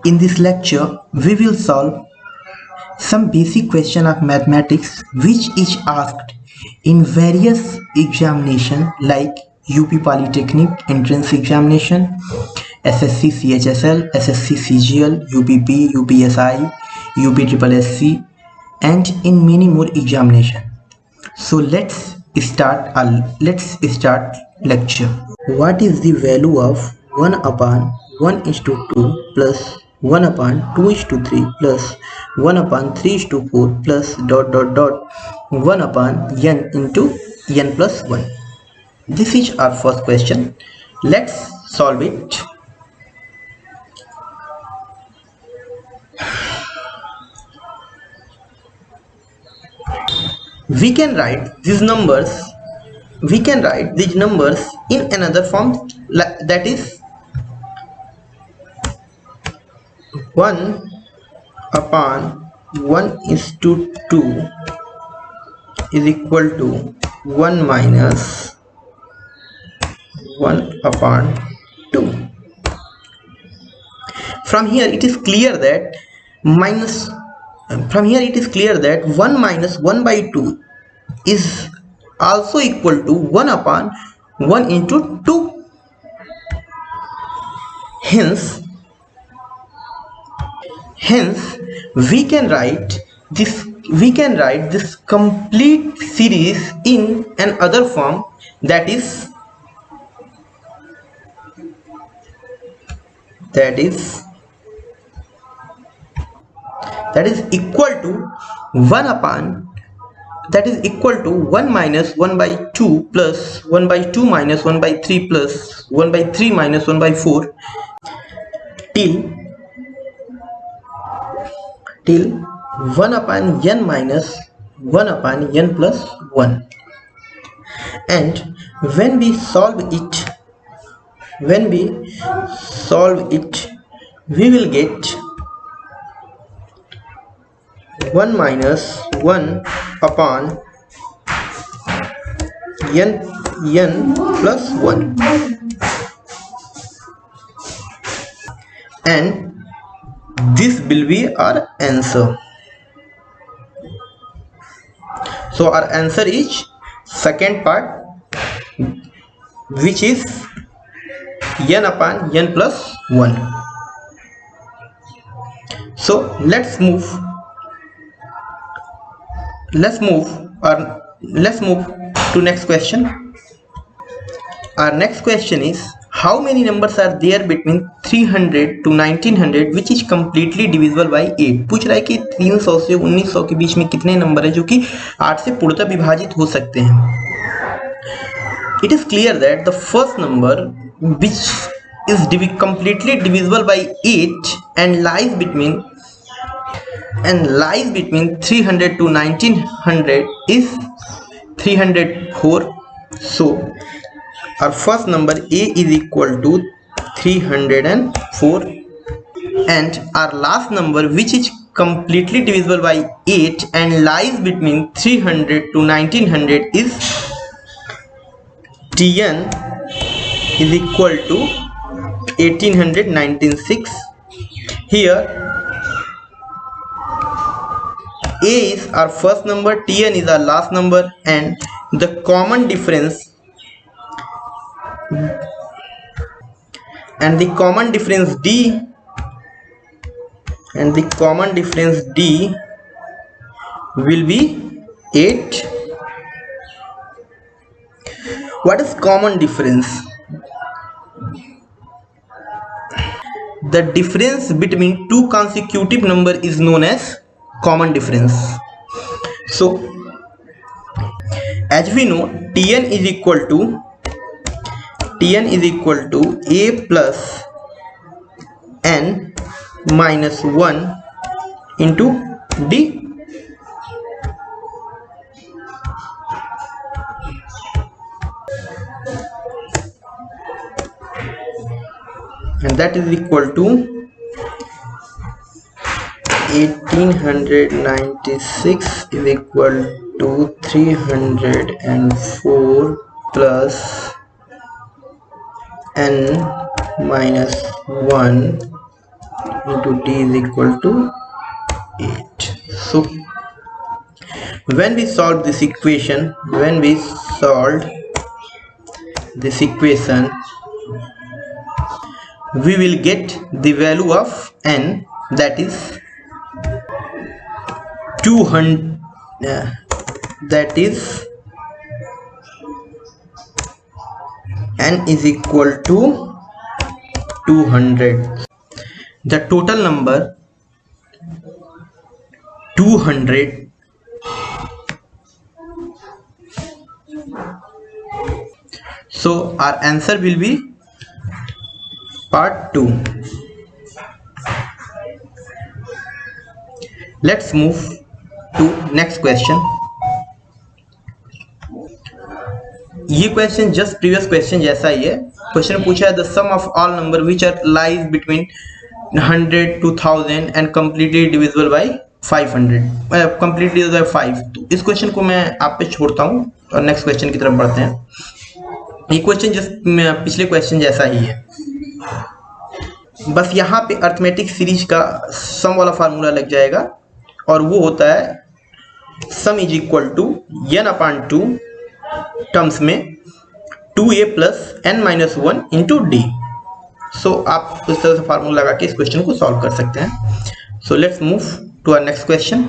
In this lecture, we will solve some basic question of mathematics which is asked in various examination like UP Polytechnic entrance examination, SSC CHSL, SSC CGL, UPP, UPSI, UPSSC, and in many more examination. So let's start lecture. What is the value of 1 upon 1:2 plus 1 upon 2:3 plus 1 upon 3:4 plus ... 1 upon n into n plus 1? This is our first question. Let's solve it. We can write these numbers in another form, that is 1 upon 1:2 is equal to 1 minus 1 upon 2. From here it is clear that 1 minus 1 by 2 is also equal to 1 upon 1 into 2. Hence we can write this complete series in another form, that is equal to 1 minus 1 by 2 plus 1 by 2 minus 1 by 3 plus 1 by 3 minus 1 by 4 till 1 upon n minus 1 upon n plus 1. And when we solve it, we will get 1 minus 1 upon n plus 1, and this will be our answer. So our answer is second part, which is n upon n plus 1. So let's move to next question. Our next question is, how many numbers are there between 300 to 1900 which is completely divisible by 8? पूछ रहा है कि 300 से 1900 के बीच में कितने number है जो कि 8 से पूर्णतः विभाजित हो सकते हैं. It is clear that the first number which is completely divisible by 8 and lies between 300 to 1900 is 304. So our first number A is equal to 304, and our last number which is completely divisible by 8 and lies between 300 to 1900 is Tn is equal to 1896. Here A is our first number, Tn is our last number, and the common difference D will be 8. What is common difference? The difference between two consecutive numbers is known as common difference. So as we know, Tn is equal to A plus n minus 1 into D. And that is equal to 1896 is equal to 304 plus n minus 1 into t is equal to 8. So when we solve this equation, we will get the value of n, that is 200, that is n is equal to 200. The total number 200. So our answer will be part 2. Let's move to next question. ये question just previous question जैसा ही है. Question में पूछा है the sum of all number which are lies between 100 to 1000 and completely divisible by 500, completely divisible by 5. तो इस question को मैं आप पे छोड़ता हूँ और नेक्स्ट क्वेश्चन की तरफ बढ़ते हैं. ये क्वेश्चन जस्ट पिछले क्वेश्चन जैसा ही है, बस यहाँ पे अर्थमेटिक सीरीज का सम वाला फार्मूला लग जाएगा और वो होता है sum is equal to n/2 terms में 2a plus n-1 into D. सो आप उस तरह से फार्मूला लगा के इस क्वेश्चन को सॉल्व कर सकते हैं. So let's move to our next question.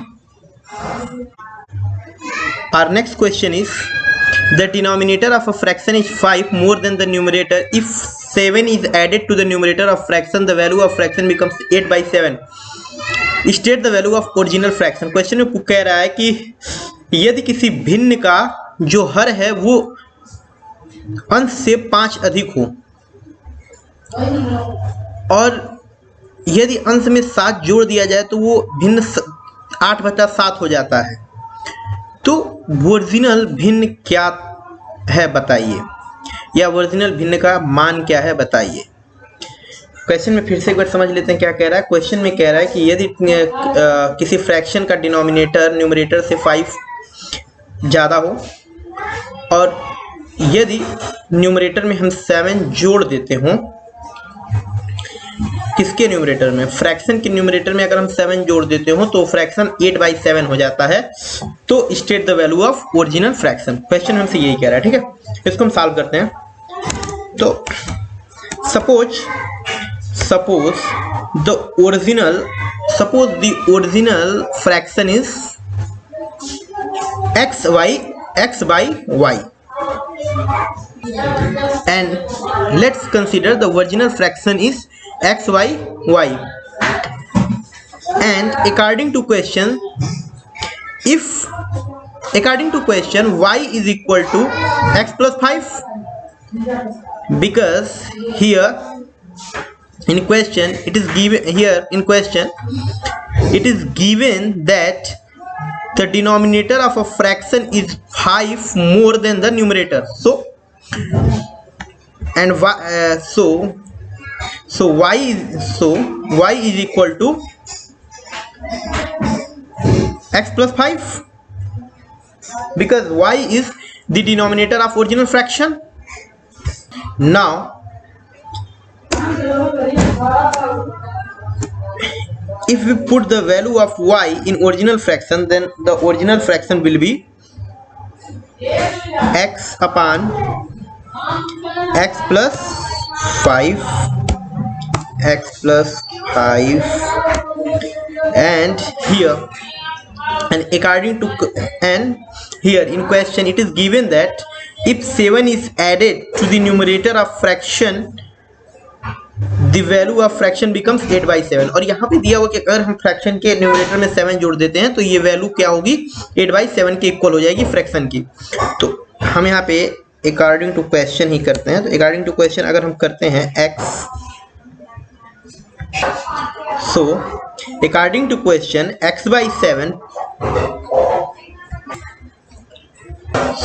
Our next question is the denominator of a fraction is 5 more than the numerator. If 7 is added to the numerator of fraction, the value of fraction becomes 8/7. State the value of original fraction. Question में कह रहा है कि यदि किसी भिन्न का जो हर है वो अंश से 5 अधिक हो और यदि अंश में 7 जोड़ दिया जाए तो वो भिन्न 8/7 हो जाता है. तो ओरिजिनल भिन्न क्या है बताइए, या ओरिजिनल भिन्न का मान क्या है बताइए. क्वेश्चन में फिर से एक बार समझ लेते हैं क्या कह रहा है. क्वेश्चन में कह रहा है कि यदि किसी फ्रैक्शन का डिनोमिनेटर न्यूमरेटर से 5 ज़्यादा हो और यदि न्यूमरेटर में हम 7 जोड़ देते हों, किसके न्यूमरेटर में, फ्रैक्शन के न्यूमरेटर में अगर हम 7 जोड़ देते हो तो फ्रैक्शन 8/7 हो जाता है. तो state the value of original fraction. Question हमसे यही कह रहा है. ठीक है, इसको हम सॉल्व करते हैं. तो suppose the original fraction is x by y, and let's consider the original fraction is x by y, and according to question y is equal to x plus 5, because here in question it is given that the denominator of a fraction is 5 more than the numerator. So y is equal to x plus 5, because y is the denominator of original fraction. Now if we put the value of y in original fraction, then the original fraction will be x upon x plus 5, and here in question it is given that if 7 is added to the numerator of fraction, the value of fraction becomes 8/7. और यहाँ पे दिया हुआ कि अगर हम fraction के numerator में 7 जोड़ देते हैं तो ये वैल्यू क्या होगी, 8/7 के इक्वल हो जाएगी फ्रैक्शन की. तो हम यहाँ पे अकॉर्डिंग टू क्वेश्चन ही करते हैं. तो अकॉर्डिंग टू क्वेश्चन अगर हम करते हैं x, so according to question x/7,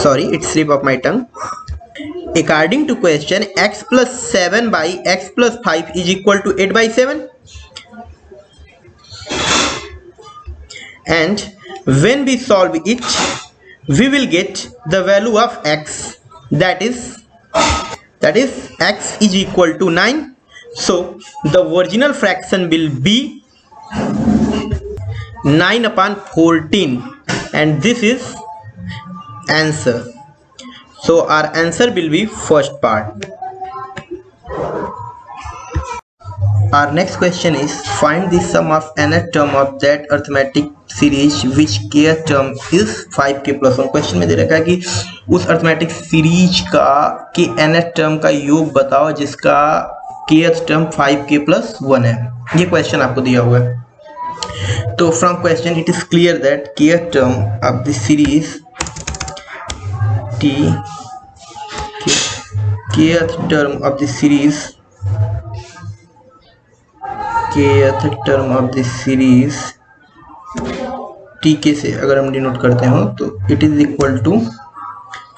sorry, it's slip of my tongue. According to question x plus 7 by x plus 5 is equal to 8/7, and when we solve it we will get the value of x, that is x is equal to 9. So the original fraction will be 9/14 and this is answer. So our answer will be first part. Our next question is find the sum of nth term of that arithmetic series which kth term is 5k plus 1. Question में दे रखा है कि उस arithmetic series का के nth term का योग बताओ जिसका kth टर्म 5k plus 1 है. ये क्वेश्चन आपको दिया हुआ है. तो from question it is clear that kth term of the series kth term of the series tk से अगर हम डिनोट करते हो तो it is equal to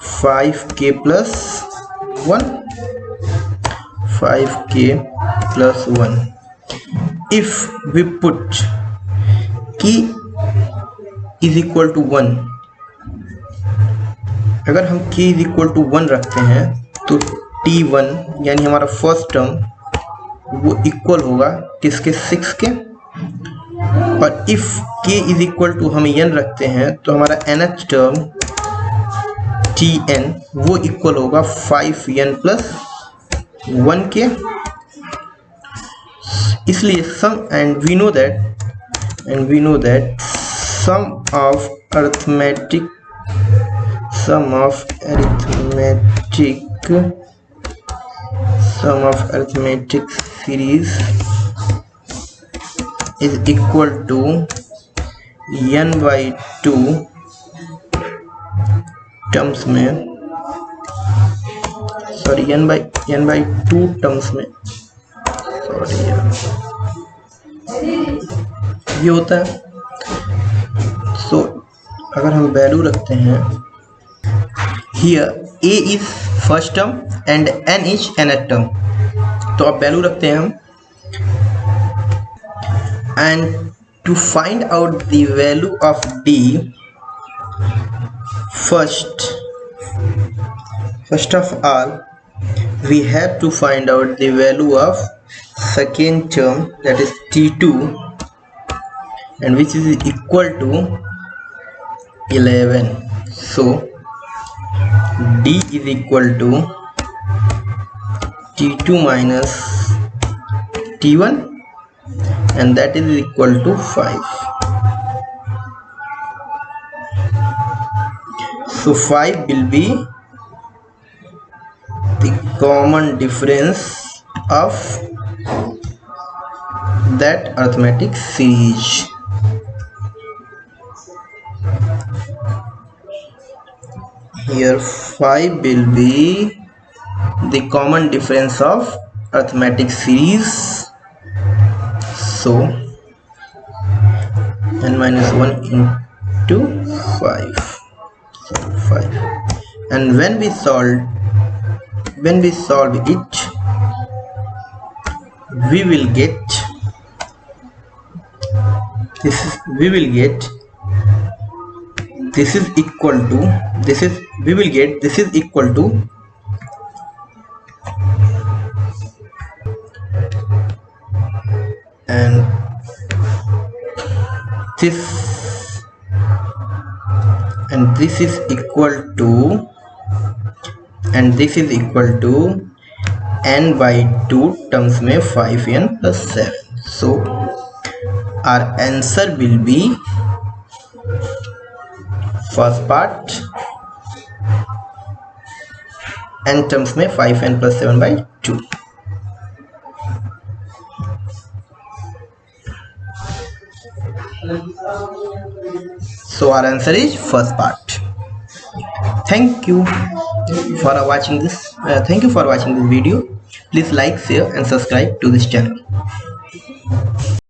5k plus 1 if we put k is equal to 1. अगर हम k is equal to 1 रखते हैं तो t1 यानी हमारा फर्स्ट टर्म वो इक्वल होगा किसके 6 के. और if k is equal to हम n रखते हैं तो हमारा nth टर्म tn वो इक्वल होगा 5n plus 1 के. इसलिए sum and we know that sum of arithmetic series is equal to n by 2 terms में n by 2 टर्म्स में ये होता है. सो अगर हम वैल्यू रखते हैं here a is first term and n is nth term, तो अब वैल्यू रखते हैं हम and to find out the value of d first of all we have to find out the value of second term, that is t2, and which is equal to 11. So d is equal to t2 minus t1 and that is equal to 5. So 5 will be the common difference of that arithmetic series. Here 5 will be the common difference of arithmetic series. So n minus 1 into 5. So 5. And when we solve it, we will get this is equal to this is equal to and this is equal to n by 2 terms में 5n plus 7. So our answer will be first part n terms में 5n plus 7 by 2. So our answer is first part. Thank you for watching this video. Please like, share and subscribe to this channel.